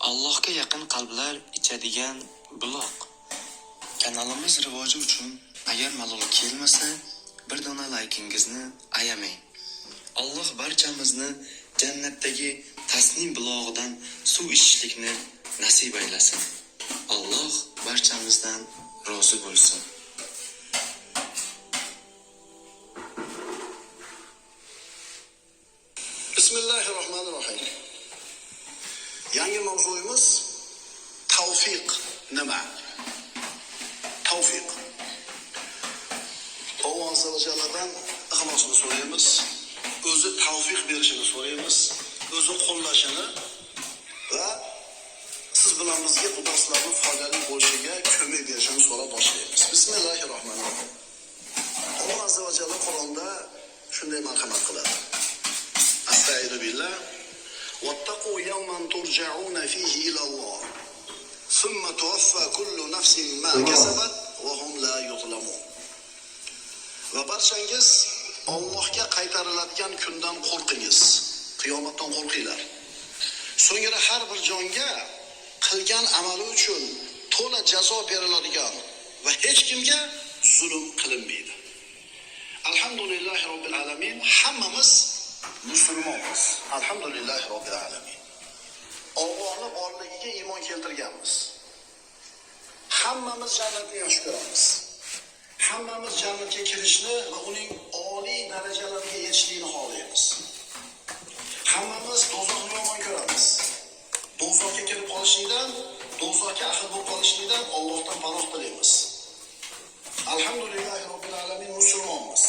Allohga yaqin qalblar ichadigan buloq. Kanalimiz rivoji uchun agar malol kelmasa, bir dona laykingizni ayamang. Alloh barchamizni jannatdagi tasnim bulog'idan suv ichishlikni nasib aylasin. Alloh barchamizdan rozi bo'lsin. Bismillahirrahmanirrahim. Yangi mavzuyimiz tavfiq nima? Tavfiq. Alloh azza va jalladan ixlosini so'raymiz, o'zi tavfiq berishini so'raymiz, o'zi qo'llashini va siz bilan bizga bu darslarning foydali bo'lishiga ko'mak berishini so'rab boshlaymiz. Bismillahirrahmanirrahim. Alloh azza va jalla Qur'onda shunday marhamat qiladi. Astagfiru billah. Wattaqu yawman turja'una fihi ila Allah. Thumma tuwaffa kullu nafsin ma kasabat wa hum la yuzlamun. Va barchangiz Allohga qaytariladigan kundan qo'rqingiz. Qiyomatdan qo'rqinglar. So'ngra har bir jonga qilgan amali uchun to'la jazo beriladigan va hech kimga zulm qilinmaydi. Alhamdulillahi robbil alamin. Hammamiz musulmonmiz. Alhamdulillahi robbil alamin. Allohning borligiga iymon keltirganmiz. Hammamiz jannatni yaxshi ko'ramiz. Hammamiz jannatga kirishni va uning oliy darajalarga yetishlikni xohlaymiz. Hammamiz do'zaxni yomon ko'ramiz. Do'zaxga kirib qolishlikdan, do'zaxga ahil bo'lib qolishlikdan Allohdan panoh tilaymiz. Alhamdulillahi robbil alamin musulmonmiz.